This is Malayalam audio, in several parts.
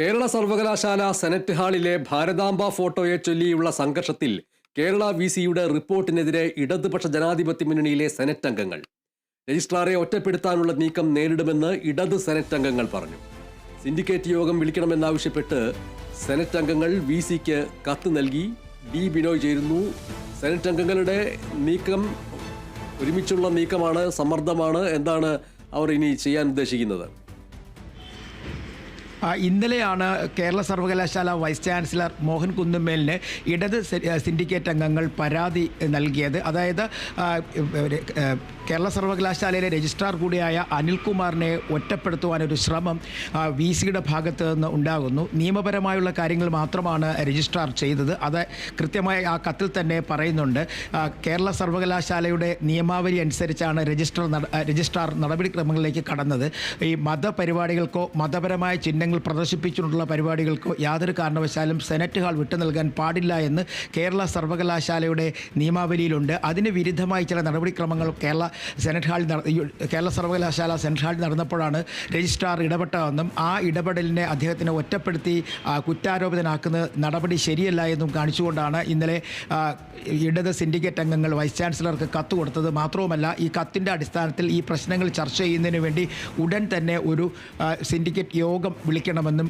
കേരള സർവകലാശാല സെനറ്റ് ഹാളിലെ ഭാരതാംബ ഫോട്ടോയെ ചൊല്ലിയുള്ള സംഘർഷത്തിൽ കേരള VC-യുടെ റിപ്പോർട്ടിനെതിരെ ഇടതുപക്ഷ ജനാധിപത്യ മുന്നണിയിലെ സെനറ്റ് അംഗങ്ങൾ രജിസ്ട്രാറെ ഒറ്റപ്പെടുത്താനുള്ള നീക്കം നേരിടുമെന്ന് ഇടത് സെനറ്റ് അംഗങ്ങൾ പറഞ്ഞു. സിൻഡിക്കേറ്റ് യോഗം വിളിക്കണമെന്നാവശ്യപ്പെട്ട് സെനറ്റ് അംഗങ്ങൾ VC-ക്ക് കത്ത് നൽകി. ഡി ബിനോയ് ചേരുന്നു. സെനറ്റ് അംഗങ്ങളുടെ നീക്കം ഒരുമിച്ചുള്ള നീക്കമാണ്, സമ്മർദ്ദമാണ്. എന്താണ് അവർ ഇനി ചെയ്യാൻ ഉദ്ദേശിക്കുന്നത്? ഇന്നലെയാണ് കേരള സർവകലാശാല വൈസ് ചാൻസലർ മോഹൻ കുന്നുമ്മേലിന് ഇടത് സിൻഡിക്കേറ്റ് അംഗങ്ങൾ പരാതി നൽകിയത്. അതായത് കേരള സർവകലാശാലയിലെ രജിസ്ട്രാർ കൂടിയായ അനിൽകുമാറിനെ ഒറ്റപ്പെടുത്തുവാനൊരു ശ്രമം VC-യുടെ ഭാഗത്ത് നിന്ന് ഉണ്ടാകുന്നു. നിയമപരമായുള്ള കാര്യങ്ങൾ മാത്രമാണ് രജിസ്ട്രാർ ചെയ്തത്. അത് കൃത്യമായി ആ കത്തിൽ തന്നെ പറയുന്നുണ്ട്. കേരള സർവകലാശാലയുടെ നിയമാവലി അനുസരിച്ചാണ് രജിസ്ട്രാർ നടപടിക്രമങ്ങളിലേക്ക് കടന്നത്. ഈ മതപരിപാടികൾക്കോ മതപരമായ ചിഹ്നങ്ങൾ പ്രദർശിപ്പിച്ചുകൊണ്ടുള്ള പരിപാടികൾക്കോ യാതൊരു കാരണവശാലും സെനറ്റ് ഹാൾ വിട്ടു നൽകാൻ പാടില്ല എന്ന് കേരള സർവകലാശാലയുടെ നിയമാവലിയിലുണ്ട്. അതിന് വിരുദ്ധമായി ചില നടപടിക്രമങ്ങൾ കേരള സർവകലാശാല സെനറ്റ് ഹാളിൽ നടന്നപ്പോഴാണ് രജിസ്ട്രാർ ഇടപെട്ടതെന്നും ആ ഇടപെടലിനെ അദ്ദേഹത്തിനെ ഒറ്റപ്പെടുത്തി കുറ്റാരോപിതനാക്കുന്ന നടപടി ശരിയല്ല എന്നും കാണിച്ചുകൊണ്ടാണ് ഇന്നലെ ഇടത് സിൻഡിക്കേറ്റ് അംഗങ്ങൾ വൈസ് ചാൻസലർക്ക് കത്ത് കൊടുത്തത്. മാത്രവുമല്ല, ഈ കത്തിൻ്റെ അടിസ്ഥാനത്തിൽ ഈ പ്രശ്നങ്ങൾ ചർച്ച ചെയ്യുന്നതിന് വേണ്ടി ഉടൻ തന്നെ ഒരു സിൻഡിക്കേറ്റ് യോഗം വിളിക്കണമെന്നും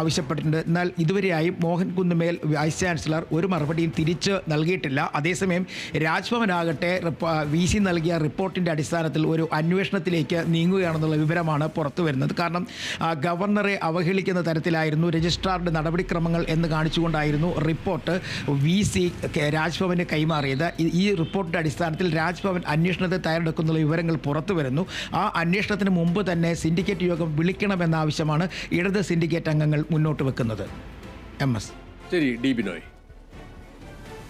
ആവശ്യപ്പെട്ടിട്ടുണ്ട്. എന്നാൽ ഇതുവരെയായും മോഹൻ കുന്നുമേൽ വൈസ് ചാൻസലർ ഒരു മറുപടിയും തിരിച്ച് നൽകിയിട്ടില്ല. അതേസമയം രാജ്ഭവനാകട്ടെ VC നൽകിയ റിപ്പോർട്ടിൻ്റെ അടിസ്ഥാനത്തിൽ ഒരു അന്വേഷണത്തിലേക്ക് നീങ്ങുകയാണെന്നുള്ള വിവരമാണ് പുറത്തു വരുന്നത്. കാരണം ഗവർണറെ അവഹേളിക്കുന്ന തരത്തിലായിരുന്നു രജിസ്ട്രാറുടെ നടപടിക്രമങ്ങൾ എന്ന് കാണിച്ചുകൊണ്ടായിരുന്നു റിപ്പോർട്ട് VC രാജ്ഭവന് കൈമാറിയത്. ഈ റിപ്പോർട്ടിൻ്റെ അടിസ്ഥാനത്തിൽ രാജ്ഭവൻ അന്വേഷണത്തെ തയ്യാറെടുക്കുന്ന വിവരങ്ങൾ പുറത്തു വരുന്നു. ആ അന്വേഷണത്തിന് മുമ്പ് തന്നെ സിൻഡിക്കേറ്റ് യോഗം വിളിക്കണമെന്ന ആവശ്യമാണ് ഇടത് സിൻഡിക്കേറ്റ് അംഗങ്ങൾ മുന്നോട്ട് വെക്കുന്നത്. MS. ശരി, ഡി ബിനോയ്.